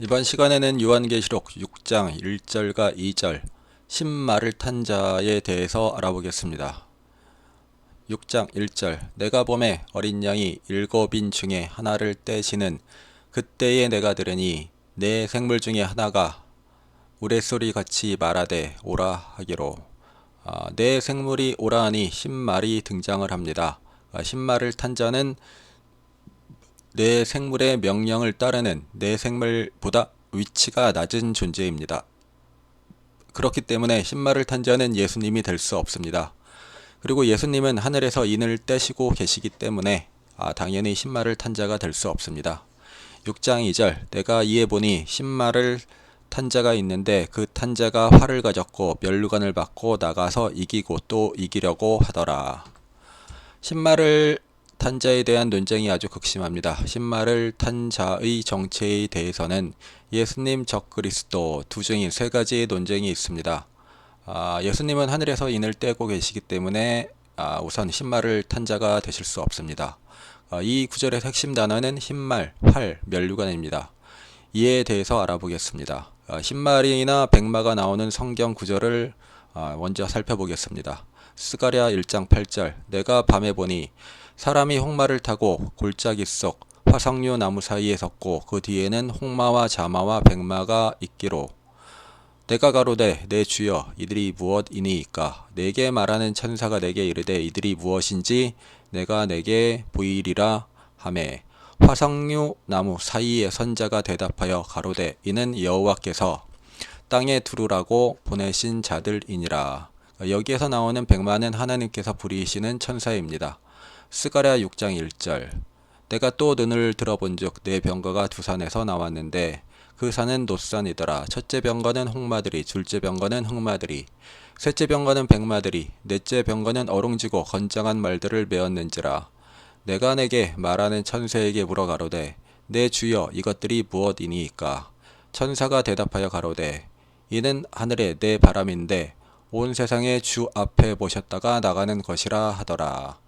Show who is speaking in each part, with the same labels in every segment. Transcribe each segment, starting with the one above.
Speaker 1: 이번 시간에는 요한계시록 6장 1절과 2절 신말을 탄 자에 대해서 알아보겠습니다. 6장 1절 내가 보매 어린 양이 일곱인 중에 하나를 떼시는 그때에 내가 들으니 내 생물 중에 하나가 우레소리 같이 말하되 오라 하기로. 내 생물이 오라 하니 신말이 등장을 합니다. 신말을 탄 자는 내 생물의 명령을 따르는 내 생물보다 위치가 낮은 존재입니다. 그렇기 때문에 신말을 탄 자는 예수님이 될 수 없습니다. 그리고 예수님은 하늘에서 인을 떼시고 계시기 때문에 당연히 신말을 탄 자가 될 수 없습니다. 6장 2절 내가 이에 보니 신말을 탄 자가 있는데 그 탄 자가 활을 가졌고 면류관을 받고 나가서 이기고 또 이기려고 하더라. 신말을 탄 자에 대한 논쟁이 아주 극심합니다. 신말을 탄 자의 정체에 대해서는 예수님, 적그리스도 두 중인 세 가지의 논쟁이 있습니다. 예수님은 하늘에서 인을 떼고 계시기 때문에 우선 신말을 탄 자가 되실 수 없습니다. 이 구절의 핵심 단어는 신말, 활, 면류관입니다. 이에 대해서 알아보겠습니다. 신말이나 백마가 나오는 성경 구절을 먼저 살펴보겠습니다. 스가랴 1장 8절 내가 밤에 보니 사람이 홍마를 타고 골짜기 속 화석류 나무 사이에 섰고 그 뒤에는 홍마와 자마와 백마가 있기로. 내가 가로되 내 주여 이들이 무엇이니이까. 내게 말하는 천사가 내게 이르되 이들이 무엇인지 내가 내게 보이리라 하매 화석류 나무 사이에 선 자가 대답하여 가로되 이는 여호와께서 땅에 두루라고 보내신 자들이니라. 여기에서 나오는 백마는 하나님께서 부리시는 천사입니다. 스가랴 6장 1절 내가 또 눈을 들어본즉 내 병거가 두 산에서 나왔는데 그 산은 놋산이더라. 첫째 병거는 홍마들이, 둘째 병거는 흑마들이, 셋째 병거는 백마들이, 넷째 병거는 어룽지고 건장한 말들을 메었는지라. 내가 내게 말하는 천사에게 물어 가로되 내 주여 이것들이 무엇이니이까. 천사가 대답하여 가로되 이는 하늘의 내 바람인데 온 세상의 주 앞에 모셨다가 나가는 것이라 하더라.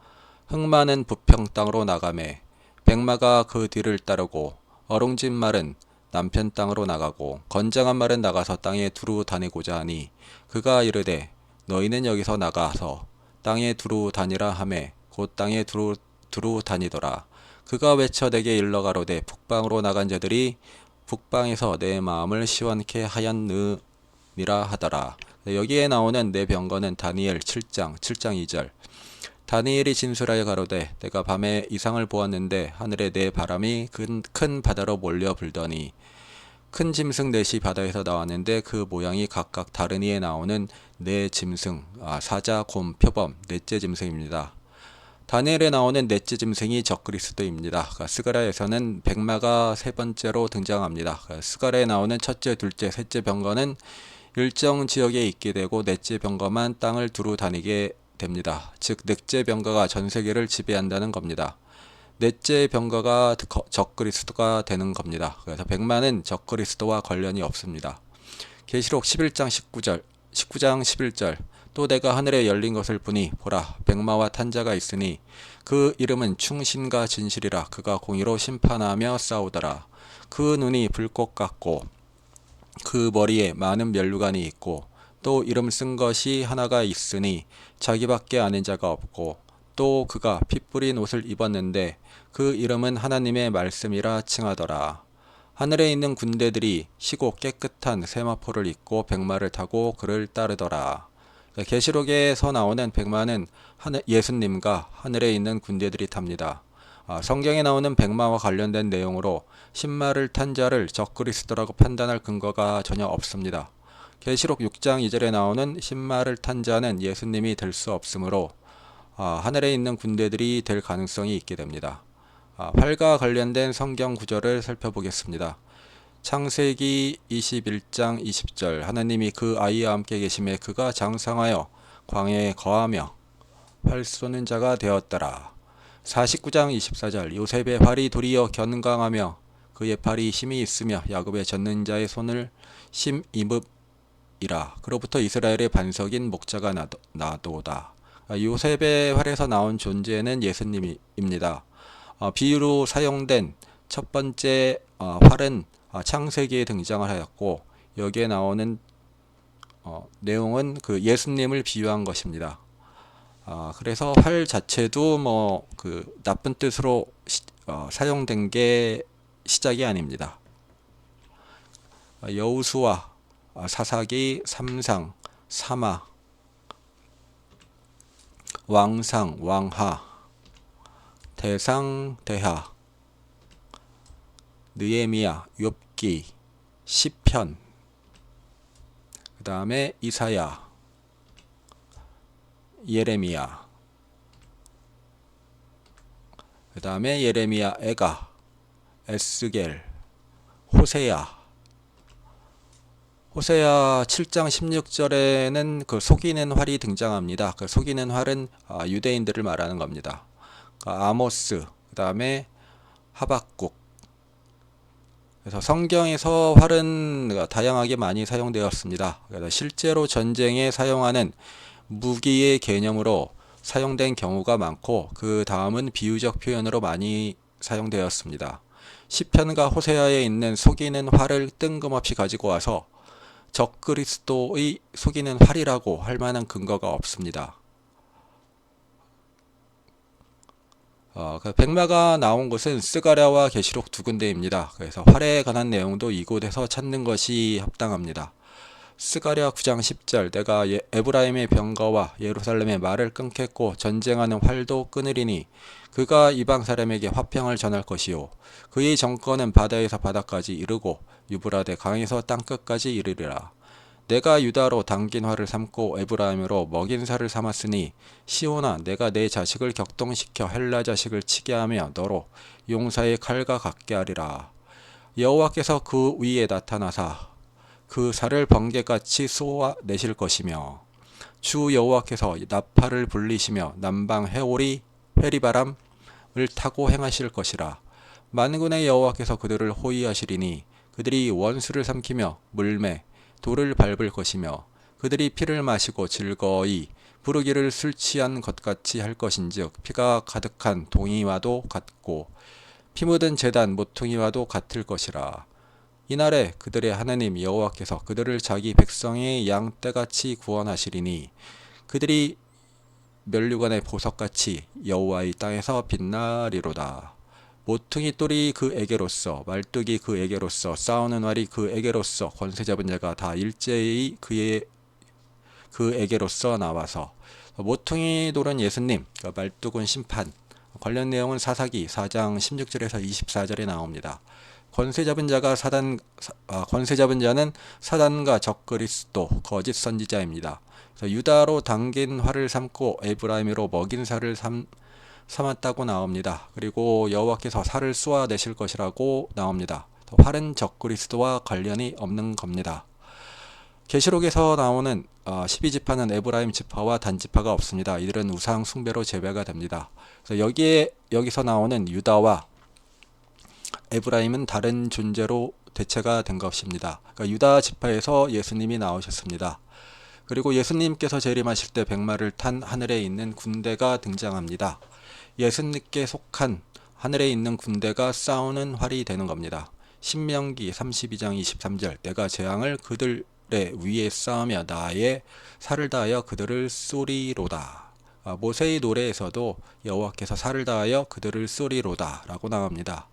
Speaker 1: 흑마는 부평 땅으로 나가매 백마가 그 뒤를 따르고 어룽진 말은 남편 땅으로 나가고 건장한 말은 나가서 땅에 두루 다니고자 하니 그가 이르되 너희는 여기서 나가서 땅에 두루 다니라 하매 곧 땅에 두루 다니더라. 그가 외쳐 내게 일러 가로되 북방으로 나간 자들이 북방에서 내 마음을 시원케 하였느니라 하더라. 여기에 나오는 내 병거는 다니엘 7장 2절 다니엘이 진술하여 가로되 내가 밤에 이상을 보았는데 하늘에 내 바람이 큰 바다로 몰려 불더니 큰 짐승 넷이 바다에서 나왔는데 그 모양이 각각 다른 이에 나오는 네 짐승 사자 곰 표범 넷째 짐승입니다. 다니엘에 나오는 넷째 짐승이 적그리스도입니다. 스가랴에서는 백마가 세 번째로 등장합니다. 스가랴에 나오는 첫째, 둘째, 셋째 병거는 일정 지역에 있게 되고 넷째 병거만 땅을 두루 다니게 됩니다. 즉 넷째 병거가 전 세계를 지배한다는 겁니다. 넷째 병거가 적그리스도가 되는 겁니다. 그래서 백마는 적그리스도와 관련이 없습니다. 계시록 11장 19장 11절 또 내가 하늘에 열린 것을 보니 보라 백마와 탄 자가 있으니 그 이름은 충신과 진실이라. 그가 공의로 심판하며 싸우더라. 그 눈이 불꽃 같고 그 머리에 많은 면류관이 있고 또 이름 쓴 것이 하나가 있으니 자기밖에 아는 자가 없고 또 그가 피 뿌린 옷을 입었는데 그 이름은 하나님의 말씀이라 칭하더라. 하늘에 있는 군대들이 시고 깨끗한 세마포를 입고 백마를 타고 그를 따르더라. 계시록에서 나오는 백마는 예수님과 하늘에 있는 군대들이 탑니다. 성경에 나오는 백마와 관련된 내용으로 신말을 탄 자를 적그리스도라고 판단할 근거가 전혀 없습니다. 계시록 6장 2절에 나오는 신말을 탄 자는 예수님이 될 수 없으므로 하늘에 있는 군대들이 될 가능성이 있게 됩니다. 활과 관련된 성경 구절을 살펴보겠습니다. 창세기 21장 20절 하나님이 그 아이와 함께 계심에 그가 장성하여 광야에 거하며 활 쏘는 자가 되었더라. 49장 24절 요셉의 활이 도리어 견강하며 그의 팔이 힘이 있으며 야곱의 젖는 자의 손을 힘입으이라. 그로부터 이스라엘의 반석인 목자가 나도다. 요셉의 활에서 나온 존재는 예수님입니다. 비유로 사용된 첫 번째 활은 창세기에 등장을 하였고, 여기에 나오는 내용은 그 예수님을 비유한 것입니다. 그래서 활 자체도 뭐 그 나쁜 뜻으로 사용된 게 시작이 아닙니다. 여우수아, 사사기, 삼상, 사마, 왕상, 왕하, 대상, 대하, 느헤미야, 욥기, 시편, 그 다음에 이사야, 예레미야, 그 다음에 예레미야, 에가, 에스겔, 호세야. 호세야 7장 16절에는 그 속이는 활이 등장합니다. 그 속이는 활은 유대인들을 말하는 겁니다. 아모스, 그 다음에 하박국. 그래서 성경에서 활은 다양하게 많이 사용되었습니다. 그래서 실제로 전쟁에 사용하는 무기의 개념으로 사용된 경우가 많고, 그 다음은 비유적 표현으로 많이 사용되었습니다. 시편과 호세아에 있는 속이는 활을 뜬금없이 가지고 와서 적그리스도의 속이는 활이라고 할 만한 근거가 없습니다. 그 백마가 나온 곳은 스가랴와 계시록 두 군데입니다. 그래서 활에 관한 내용도 이곳에서 찾는 것이 합당합니다. 스가랴 9장 10절, 내가 에브라임의 병거와 예루살렘의 말을 끊겠고 전쟁하는 활도 끊으리니 그가 이방 사람에게 화평을 전할 것이요 그의 정권은 바다에서 바다까지 이르고 유브라데 강에서 땅끝까지 이르리라. 내가 유다로 당긴 활을 삼고 에브라임으로 먹인 살을 삼았으니 시온아, 내가 내 자식을 격동시켜 헬라 자식을 치게 하며 너로 용사의 칼과 같게 하리라. 여호와께서 그 위에 나타나사 그 살을 번개같이 쏘아내실 것이며 주 여호와께서 나팔을 불리시며 남방 해오리 회리바람을 타고 행하실 것이라. 만군의 여호와께서 그들을 호위하시리니 그들이 원수를 삼키며 물매 돌을 밟을 것이며 그들이 피를 마시고 즐거이 부르기를 술 취한 것 같이 할 것인즉 피가 가득한 동이와도 같고 피 묻은 제단 모퉁이와도 같을 것이라. 이날에 그들의 하나님 여호와께서 그들을 자기 백성의 양 떼같이 구원하시리니 그들이 면류관의 보석같이 여호와의 땅에서 빛나리로다. 모퉁이 똘이 그에게로서 말뚝이 그에게로서 싸우는 활이 그에게로서 권세 잡은 자가 다 일제히 그에게로서 나와서 모퉁이 돌은 예수님, 말뚝은 심판. 관련 내용은 사사기 4장 16절에서 24절에 나옵니다. 권세 잡은 자는 사단과 적그리스도 거짓 선지자입니다. 그래서 유다로 당긴 활을 삼고 에브라임으로 먹인 살을 삼았다고 나옵니다. 그리고 여호와께서 살을 쏘아내실 것이라고 나옵니다. 활은 적그리스도와 관련이 없는 겁니다. 계시록에서 나오는 12지파는 에브라임 지파와 단지파가 없습니다. 이들은 우상 숭배로 제외가 됩니다. 그래서 여기서 나오는 유다와 에브라임은 다른 존재로 대체가 된 것입니다. 그러니까 유다 지파에서 예수님이 나오셨습니다. 그리고 예수님께서 재림하실 때 백마를 탄 하늘에 있는 군대가 등장합니다. 예수님께 속한 하늘에 있는 군대가 싸우는 활이 되는 겁니다. 신명기 32장 23절, 내가 재앙을 그들의 위에 쌓으며 나의 살을 다하여 그들을 쏘리로다. 모세의 노래에서도 여호와께서 살을 다하여 그들을 쏘리로다 라고 나옵니다.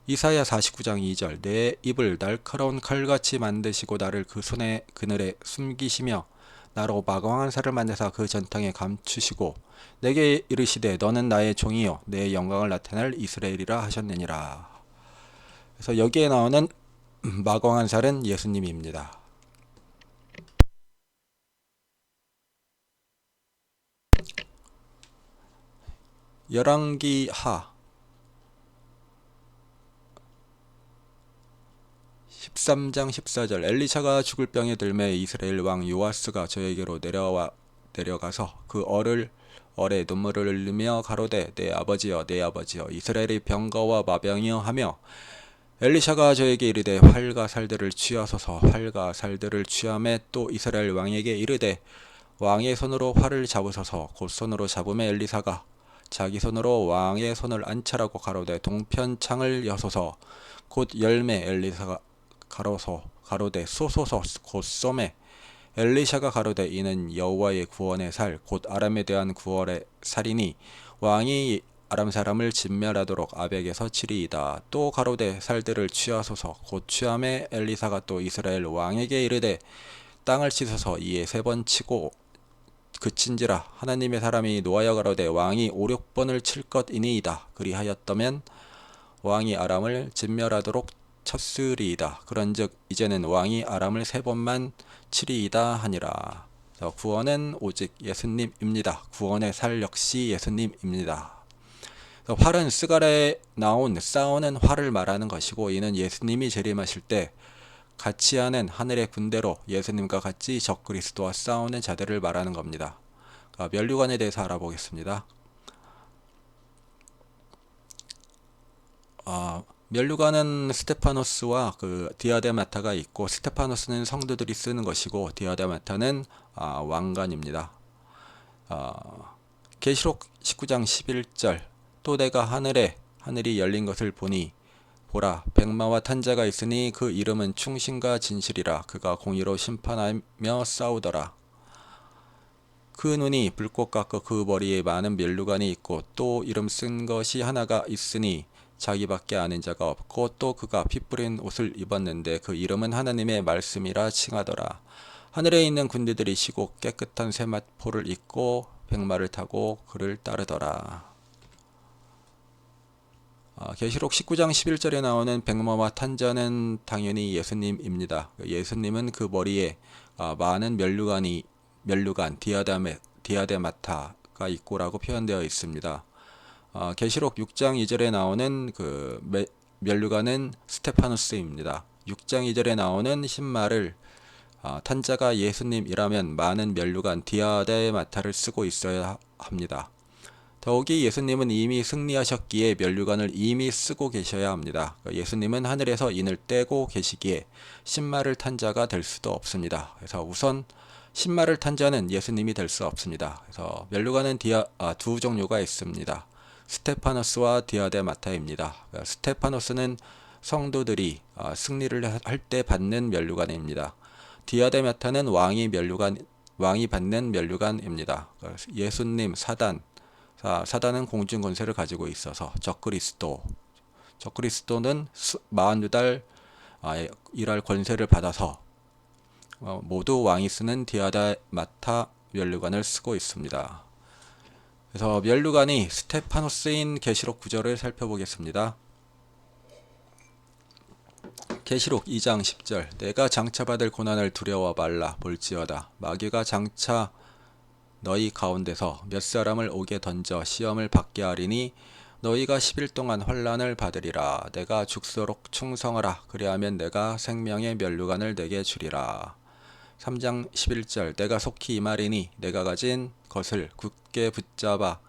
Speaker 1: 이사야 49장 2절, 내 입을 날카로운 칼같이 만드시고 나를 그 손의 그늘에 숨기시며 나로 마광한 살을 만드사 그 전탕에 감추시고 내게 이르시되 너는 나의 종이요 내 영광을 나타낼 이스라엘이라 하셨느니라. 그래서 여기에 나오는 마광한 살은 예수님입니다. 열왕기 하 13장 14절, 엘리샤가 죽을 병에 들매 이스라엘 왕 요아스가 저에게로 내려가서 그 얼에 눈물을 흘리며 가로되 내 아버지여 내 아버지여 이스라엘의 병거와 마병이여 하며 엘리샤가 저에게 이르되 활과 살들을 취하소서. 활과 살들을 취함에 또 이스라엘 왕에게 이르되 왕의 손으로 활을 잡으소서. 곧 손으로 잡음에 엘리사가 자기 손으로 왕의 손을 안찰하고 가로되 동편창을 여소서 곧 열매 엘리사가 가로되 쏘소서 곧 쏘매 엘리샤가 가로되 이는 여호와의 구원의 살 곧 아람에 대한 구원의 살이니 왕이 아람 사람을 진멸하도록 아벡에서 치리이다. 또 가로되 살들을 취하소서 곧 취함에 엘리사가 또 이스라엘 왕에게 이르되 땅을 씻어서 이에 3번 치고 그친지라. 하나님의 사람이 노하여 가로되 왕이 5-6번을 칠 것이니이다. 그리하였더면 왕이 아람을 진멸하도록 쳤으리이다. 그런즉 이제는 왕이 아람을 3번만 치리이다 하니라. 구원은 오직 예수님입니다. 구원의 살 역시 예수님입니다. 활은 스가랴에 나온 싸우는 활을 말하는 것이고 이는 예수님이 재림하실 때 같이 하는 하늘의 군대로 예수님과 같이 적그리스도와 싸우는 자들을 말하는 겁니다. 면류관에 대해서 알아보겠습니다. 면류관은 스테파노스와 그 디아데마타가 있고, 스테파노스는 성도들이 쓰는 것이고 디아데마타는 왕관입니다. 계시록 19장 11절 또 내가 하늘이 열린 것을 보니 보라 백마와 탄자가 있으니 그 이름은 충신과 진실이라. 그가 공의로 심판하며 싸우더라. 그 눈이 불꽃 같고 그 머리에 많은 면류관이 있고 또 이름 쓴 것이 하나가 있으니 자기밖에 아는 자가 없고 또 그가 피 뿌린 옷을 입었는데 그 이름은 하나님의 말씀이라 칭하더라. 하늘에 있는 군대들이 쉬고 깨끗한 세마포를 입고 백마를 타고 그를 따르더라. 계시록 19장 11절에 나오는 백마와 탄자는 당연히 예수님입니다. 예수님은 그 머리에 많은 면류관 디아데마타가 있고라고 표현되어 있습니다. 계시록 6장 2절에 나오는 그 면류관은 스테파노스입니다. 6장 2절에 나오는 신말을 탄자가 예수님이라면 많은 면류관 디아데마타를 쓰고 있어야 합니다. 더욱이 예수님은 이미 승리하셨기에 면류관을 이미 쓰고 계셔야 합니다. 예수님은 하늘에서 인을 떼고 계시기에 신말을 탄 자가 될 수도 없습니다. 그래서 우선 신말을 탄 자는 예수님이 될 수 없습니다. 그래서 면류관은 두 종류가 있습니다. 스테파노스와 디아데마타입니다. 스테파노스는 성도들이 승리를 할 때 받는 면류관입니다. 디아데마타는 왕이 받는 면류관입니다. 예수님, 사단은 공중 권세를 가지고 있어서 적그리스도는 42달 일할 권세를 받아서 모두 왕이 쓰는 디아데마타 면류관을 쓰고 있습니다. 그래서 면류관이 스테파노스인 계시록 9절을 살펴보겠습니다. 계시록 2장 10절 내가 장차받을 고난을 두려워 말라. 볼지어다 마귀가 장차 너희 가운데서 몇 사람을 옥에 던져 시험을 받게 하리니 너희가 10일 동안 환난을 받으리라. 내가 죽도록 충성하라. 그리하면 내가 생명의 면류관을 내게 주리라. 3장 11절 내가 속히 임하리니 내가 가진 것을 굳게 붙잡아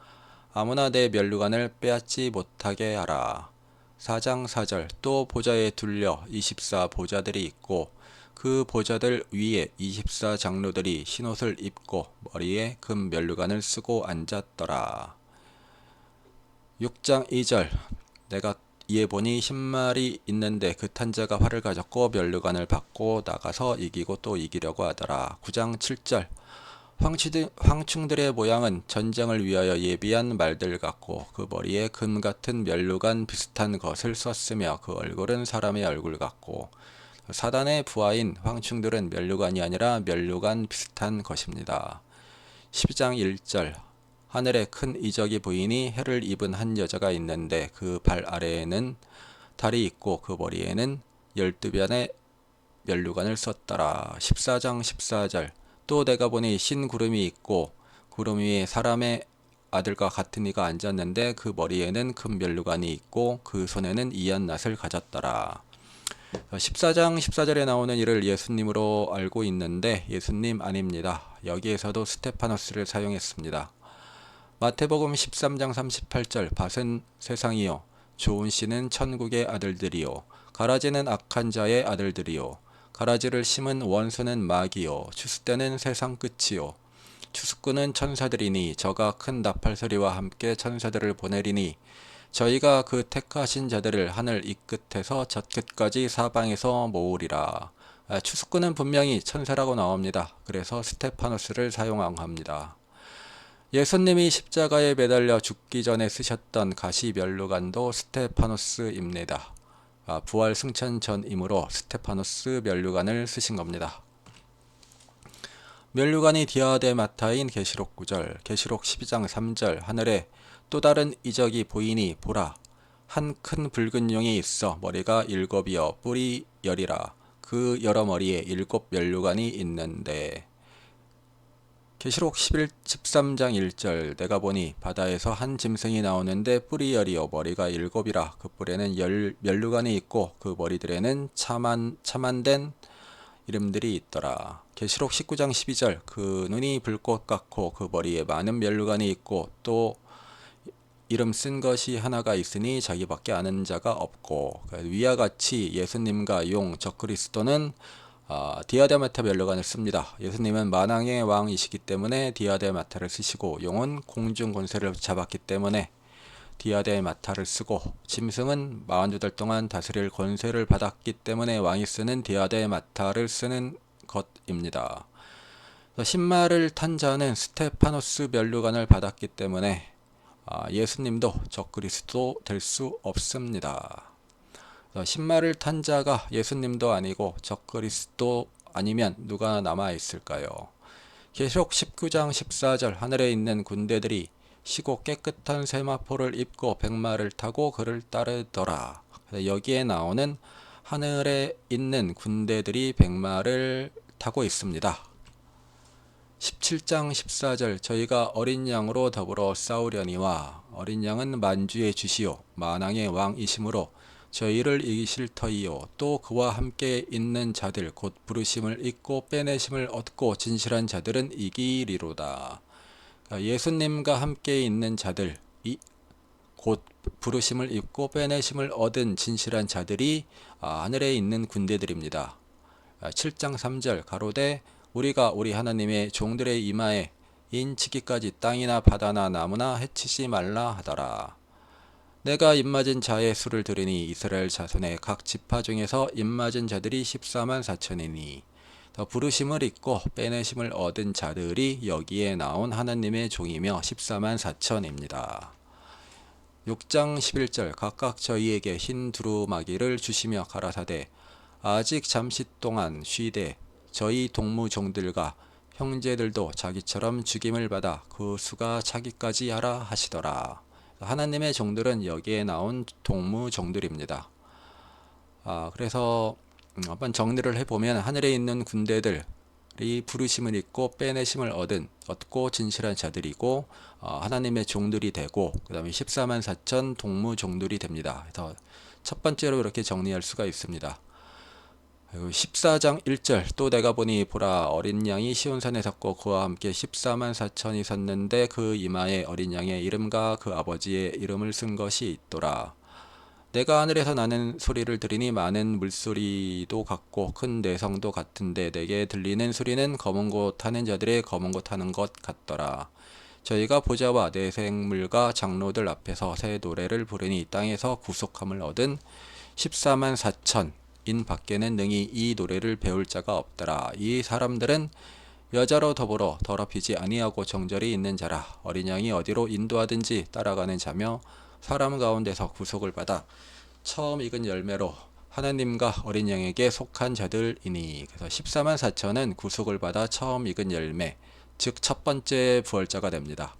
Speaker 1: 아무나 내 면류관을 빼앗지 못하게 하라. 4장 4절 또 보좌에 둘려 24 보좌들이 있고 그 보좌들 위에 24 장로들이 흰옷을 입고 머리에 금 면류관을 쓰고 앉았더라. 6장 2절 내가 이에 보니 신말이 있는데 그 탄자가 활을 가졌고 면류관을 받고 나가서 이기고 또 이기려고 하더라. 9장 7절 황충들의 모양은 전쟁을 위하여 예비한 말들 같고 그 머리에 금 같은 면류관 비슷한 것을 썼으며 그 얼굴은 사람의 얼굴 같고 사단의 부하인 황충들은 면류관이 아니라 면류관 비슷한 것입니다. 12장 1절 하늘에 큰 이적이 보이니 해를 입은 한 여자가 있는데 그 발 아래에는 달이 있고 그 머리에는 12변의 면류관을 썼더라. 14장 14절 또 내가 보니 흰 구름이 있고 구름 위에 사람의 아들과 같은 이가 앉았는데 그 머리에는 큰 면류관이 있고 그 손에는 이한 낫을 가졌더라. 14장 14절에 나오는 이를 예수님으로 알고 있는데 예수님 아닙니다. 여기에서도 스테파노스를 사용했습니다. 마태복음 13장 38절 밭은 세상이요 좋은 씨는 천국의 아들들이요 가라지는 악한 자의 아들들이요 가라지를 심은 원수는 마귀요 추수 때는 세상 끝이요 추수꾼은 천사들이니 저가 큰 나팔 소리와 함께 천사들을 보내리니 저희가 그 택하신 자들을 하늘 이 끝에서 저 끝까지 사방에서 모으리라. 추수꾼은 분명히 천사라고 나옵니다. 그래서 스테파노스를 사용합니다. 예수님이 십자가에 매달려 죽기 전에 쓰셨던 가시 면류관도 스테파노스입니다. 부활 승천 전이므로 스테파노스 면류관을 쓰신 겁니다. 면류관이 디아데마타인 계시록 9절, 계시록 12장 3절, 하늘에 또 다른 이적이 보이니 보라, 한 큰 붉은 용이 있어 머리가 7이여 뿔이 10이라. 그 여러 머리에 7 면류관이 있는데. 계시록 13장 1절, 내가 보니 바다에서 한 짐승이 나오는데 뿔이 10이요 머리가 7이라. 그 뿔에는 면류관이 있고 그 머리들에는 참한된 이름들이 있더라. 계시록 19장 12절, 그 눈이 불꽃 같고 그 머리에 많은 면류관이 있고 또 이름 쓴 것이 하나가 있으니 자기밖에 아는 자가 없고. 위와 같이 예수님과 용 적그리스도는 디아데마타 면류관을 씁니다. 예수님은 만왕의 왕이시기 때문에 디아데마타를 쓰시고, 용은 공중 권세를 잡았기 때문에 디아데마타를 쓰고, 짐승은 42달 동안 다스릴 권세를 받았기 때문에 왕이 쓰는 디아데마타를 쓰는 것입니다. 신말을 탄 자는 스테파노스 면류관을 받았기 때문에 예수님도 적그리스도 될 수 없습니다. 신말을 탄 자가 예수님도 아니고 적그리스도 아니면 누가 남아 있을까요? 계시록 19장 14절, 하늘에 있는 군대들이 시고 깨끗한 세마포를 입고 백마를 타고 그를 따르더라. 여기에 나오는 하늘에 있는 군대들이 백마를 타고 있습니다. 17장 14절, 저희가 어린 양으로 더불어 싸우려니와 어린 양은 만주의 주시요 만왕의 왕이심으로 저희를 이기실 터이요 또 그와 함께 있는 자들 곧 부르심을 잊고 빼내심을 얻고 진실한 자들은 이기리로다. 예수님과 함께 있는 자들, 곧 부르심을 입고 빼내심을 얻은 진실한 자들이 하늘에 있는 군대들입니다. 7장 3절, 가로되 우리가 우리 하나님의 종들의 이마에 인치기까지 땅이나 바다나 나무나 해치지 말라 하더라. 내가 입맞은 자의 수를 들으니 이스라엘 자손의 각 지파 중에서 입맞은 자들이 14만 4천이니 더 부르심을 입고 빼내심을 얻은 자들이 여기에 나온 하나님의 종이며 14만 4천입니다. 6장 11절, 각각 저희에게 흰 두루마기를 주시며 가라사대 아직 잠시 동안 쉬되 저희 동무종들과 형제들도 자기처럼 죽임을 받아 그 수가 차기까지 하라 하시더라. 하나님의 종들은 여기에 나온 동무종들입니다. 그래서 한번 정리를 해보면 하늘에 있는 군대들이 부르심을 입고 빼내심을 얻고 진실한 자들이고 하나님의 종들이 되고 그 다음에 14만 4천 동무종들이 됩니다. 그래서 첫 번째로 이렇게 정리할 수가 있습니다. 14장 1절, 또 내가 보니 보라 어린 양이 시온산에 섰고 그와 함께 14만 4천이 섰는데 그 이마에 어린 양의 이름과 그 아버지의 이름을 쓴 것이 있더라. 내가 하늘에서 나는 소리를 들으니 많은 물소리도 같고 큰 내성도 같은데 내게 들리는 소리는 검은 곳 타는 자들의 검은 곳 타는 것 같더라. 저희가 보좌와 내생물과 장로들 앞에서 새 노래를 부르니 땅에서 구속함을 얻은 14만 4천 인 밖에는 능히 이 노래를 배울 자가 없더라. 이 사람들은 여자로 더불어 더럽히지 아니하고 정절이 있는 자라. 어린 양이 어디로 인도하든지 따라가는 자며 사람 가운데서 구속을 받아 처음 익은 열매로 하나님과 어린 양에게 속한 자들이니. 그래서 14만 4천은 구속을 받아 처음 익은 열매, 즉 첫 번째 부활자가 됩니다.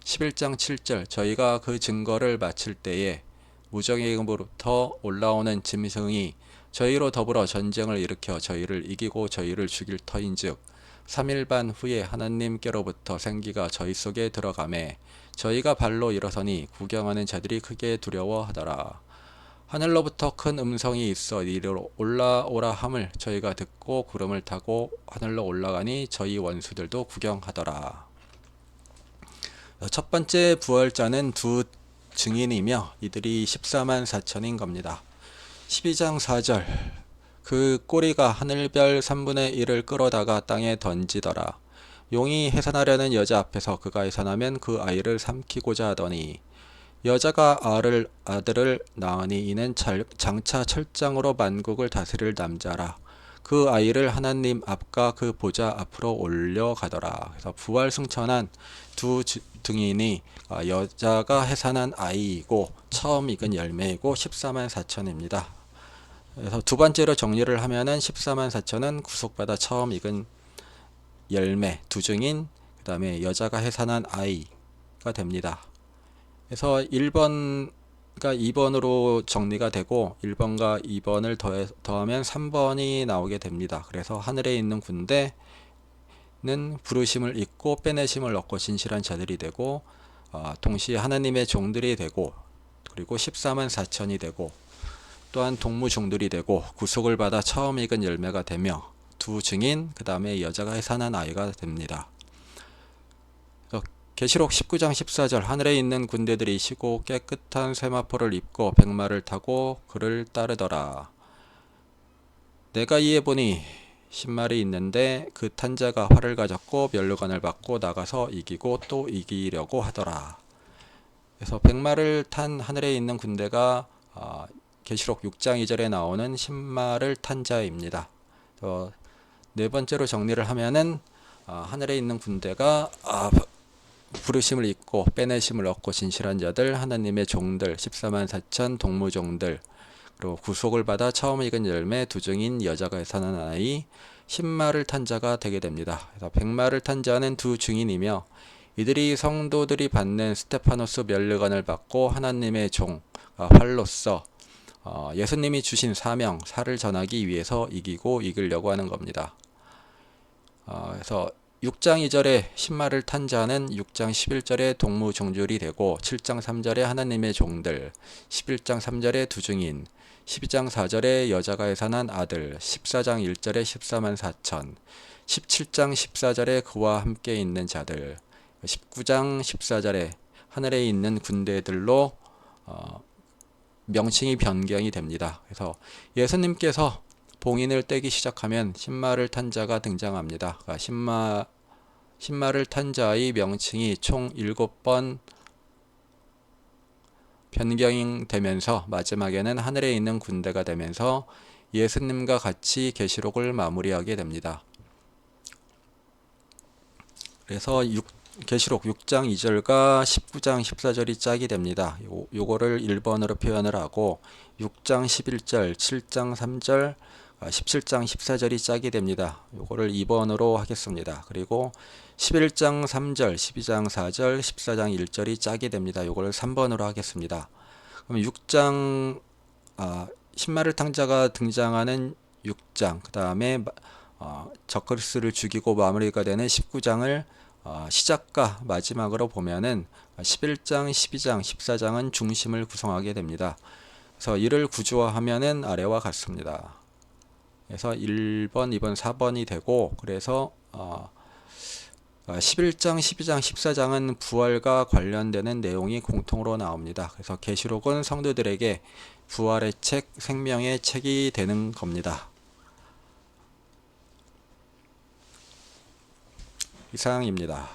Speaker 1: 11장 7절, 저희가 그 증거를 마칠 때에 무정에게로부터 올라오는 짐승이 저희로 더불어 전쟁을 일으켜 저희를 이기고 저희를 죽일 터인즉 3일 반 후에 하나님께로부터 생기가 저희 속에 들어가매 저희가 발로 일어서니 구경하는 자들이 크게 두려워하더라. 하늘로부터 큰 음성이 있어 이리로 올라오라 함을 저희가 듣고 구름을 타고 하늘로 올라가니 저희 원수들도 구경하더라. 첫 번째 부활자는 두 증인이며 이들이 14만 4천인 겁니다. 12장 4절, 그 꼬리가 하늘별 3분의 1을 끌어다가 땅에 던지더라. 용이 해산하려는 여자 앞에서 그가 해산하면 그 아이를 삼키고자 하더니 여자가 아들을 낳으니 이는 장차 철장으로 만국을 다스릴 남자라. 그 아이를 하나님 앞과 그 보좌 앞으로 올려가더라. 그래서 부활승천한 두 등인이 여자가 해산한 아이이고 처음 익은 열매이고 14만 4천입니다. 그래서 두 번째로 정리를 하면은 14만 4천은 구속받아 처음 익은 열매 두 증인 그 다음에 여자가 해산한 아이가 됩니다. 그래서 1번가 2번으로 정리가 되고 1번과 2번을 더하면 3번이 나오게 됩니다. 그래서 하늘에 있는 군대는 부르심을 잊고 빼내심을 얻고 진실한 자들이 되고 동시에 하나님의 종들이 되고 그리고 14만 4천이 되고 또한 동무종들이 되고 구속을 받아 처음 익은 열매가 되며 두 증인 그 다음에 여자가 해산한 아이가 됩니다. 계시록 19장 14절 하늘에 있는 군대들이 쉬고 깨끗한 세마포를 입고 백마를 타고 그를 따르더라. 내가 이에 보니 신말이 있는데 그 탄 자가 활을 가졌고 면류관을 받고 나가서 이기고 또 이기려고 하더라. 그래서 백마를 탄 하늘에 있는 군대가 계시록 6장 2절에 나오는 신말을 탄 자입니다. 네 번째로 정리를 하면은 하늘에 있는 군대가 부르심을 잊고 빼내심을 얻고 진실한 자들 하나님의 종들 14만 4천 동무종들 그리고 구속을 받아 처음 익은 열매 두 증인 여자가 해산한 아이 신말을 탄 자가 되게 됩니다. 그래서 백마를 탄 자는 두 증인이며 이들이 성도들이 받는 스테파노스 면류관을 받고 하나님의 종 활로서 예수님이 주신 사명 사를 전하기 위해서 이기고 이기려고 하는 겁니다. 그래서 6장 2절에 신말을 탄 자는 6장 11절에 동무종졸이 되고 7장 3절에 하나님의 종들 11장 3절에 두 증인 12장 4절에 여자가 해산한 아들 14장 1절에 14만 4천 17장 14절에 그와 함께 있는 자들 19장 14절에 하늘에 있는 군대들로 명칭이 변경이 됩니다. 그래서 예수님께서 봉인을 떼기 시작하면 신말을 탄 자가 등장합니다. 신말을 탄 자의 명칭이 총 7번 변경되면서 마지막에는 하늘에 있는 군대가 되면서 예수님과 같이 계시록을 마무리하게 됩니다. 그래서 계시록 6장 2절과 19장 14절이 짝이 됩니다. 요거를 1번으로 표현을 하고 6장 11절, 7장 3절, 17장 14절이 짝이 됩니다. 요거를 2번으로 하겠습니다. 그리고 11장 3절, 12장 4절, 14장 1절이 짝이 됩니다. 요거를 3번으로 하겠습니다. 그럼 6장 신말을 탄 자가 등장하는 6장 그 다음에 적그리스도를 죽이고 마무리가 되는 19장을 시작과 마지막으로 보면은 11장, 12장, 14장은 중심을 구성하게 됩니다. 그래서 이를 구조화하면은 아래와 같습니다. 그래서 1번, 2번, 4번이 되고 그래서 11장, 12장, 14장은 부활과 관련되는 내용이 공통으로 나옵니다. 그래서 계시록은 성도들에게 부활의 책, 생명의 책이 되는 겁니다. 이상입니다.